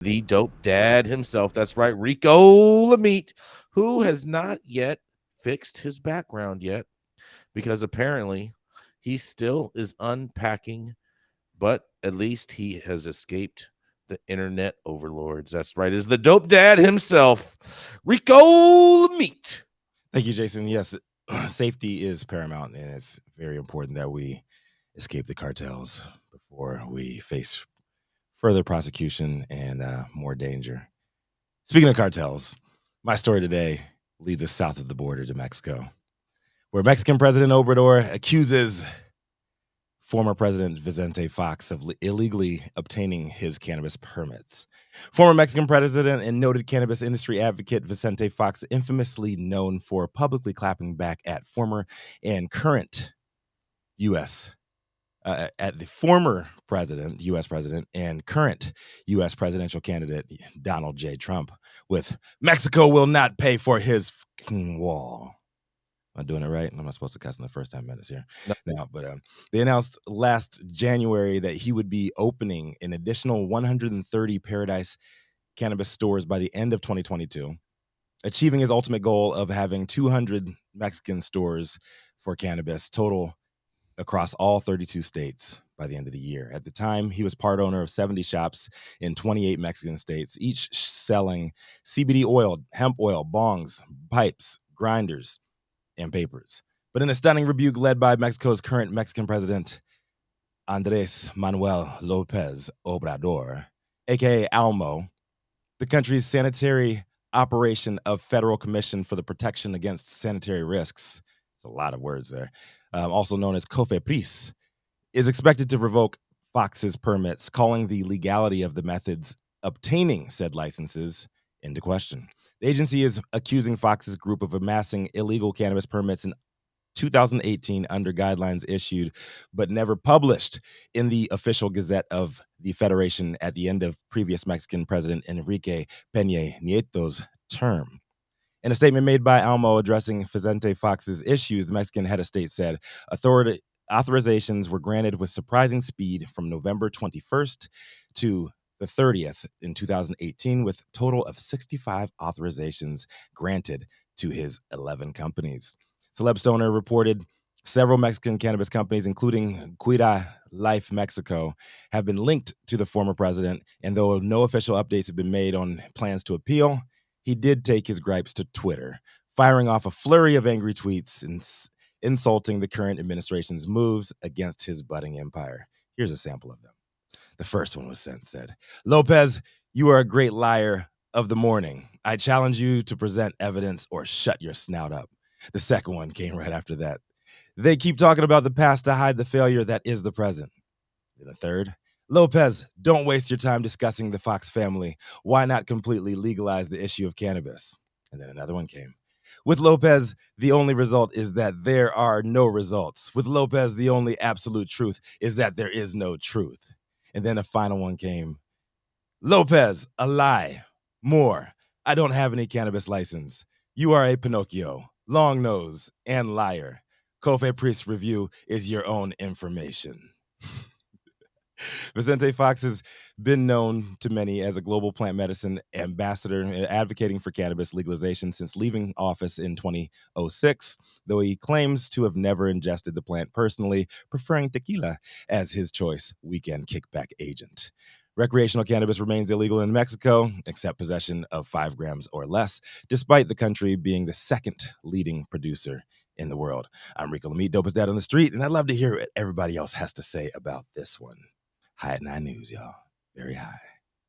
the dope dad himself. That's right, Rico Lamitte, who has not yet fixed his background yet because apparently he still is unpacking, but at least he has escaped the internet overlords. That's right, is the dope dad himself, Rico Lamitte. Thank you, Jason. Yes, safety is paramount, and it's very important that we escape the cartels before we face further prosecution and more danger. Speaking of cartels, my story today leads us south of the border to Mexico, where Mexican President Obrador accuses former President Vicente Fox of illegally obtaining his cannabis permits. Former Mexican president and noted cannabis industry advocate Vicente Fox, infamously known for publicly clapping back at former and current U.S. At the former president, U.S. president, and current U.S. presidential candidate Donald J. Trump, with "Mexico will not pay for his fucking wall." Am I doing it right? I'm not supposed to cuss in the first 10 minutes here. No, but they announced last January that he would be opening an additional 130 Paradise cannabis stores by the end of 2022, achieving his ultimate goal of having 200 Mexican stores for cannabis total across all 32 states by the end of the year. At the time, he was part owner of 70 shops in 28 Mexican states, each selling CBD oil, hemp oil, bongs, pipes, grinders, and papers. But in a stunning rebuke led by Mexico's current Mexican president, Andres Manuel Lopez Obrador, aka Almo, the country's sanitary operation of Federal Commission for the Protection Against Sanitary Risks, it's a lot of words there, also known as COFEPRIS, is expected to revoke Fox's permits, calling the legality of the methods obtaining said licenses into question. The agency is accusing Fox's group of amassing illegal cannabis permits in 2018 under guidelines issued but never published in the official Gazette of the Federation at the end of previous Mexican President Enrique Peña Nieto's term. In a statement made by Almo addressing Vicente Fox's issues, the Mexican head of state said authorizations were granted with surprising speed from November 21st to the 30th in 2018, with a total of 65 authorizations granted to his 11 companies. Celebs Stoner reported several Mexican cannabis companies, including Cuida Life Mexico, have been linked to the former president, and though no official updates have been made on plans to appeal, he did take his gripes to Twitter, firing off a flurry of angry tweets and insulting the current administration's moves against his budding empire. Here's a sample of them. The first one was said, "Lopez, you are a great liar of the morning. I challenge you to present evidence or shut your snout up." The second one came right after that. "They keep talking about the past to hide the failure that is the present." And the third, "Lopez, don't waste your time discussing the Fox family. Why not completely legalize the issue of cannabis?" And then another one came. "With Lopez, the only result is that there are no results. With Lopez, the only absolute truth is that there is no truth." And then a final one came. "Lopez, a lie. More. I don't have any cannabis license. You are a Pinocchio, long nose, and liar. COFEPRIS review is your own information." Vicente Fox has been known to many as a global plant medicine ambassador and advocating for cannabis legalization since leaving office in 2006, though he claims to have never ingested the plant personally, preferring tequila as his choice weekend kickback agent. Recreational cannabis remains illegal in Mexico, except possession of 5 grams or less, despite the country being the second leading producer in the world. I'm Rico Lamitte, dopest dad on the street, and I'd love to hear what everybody else has to say about this one. High at 9 News, y'all. Very high.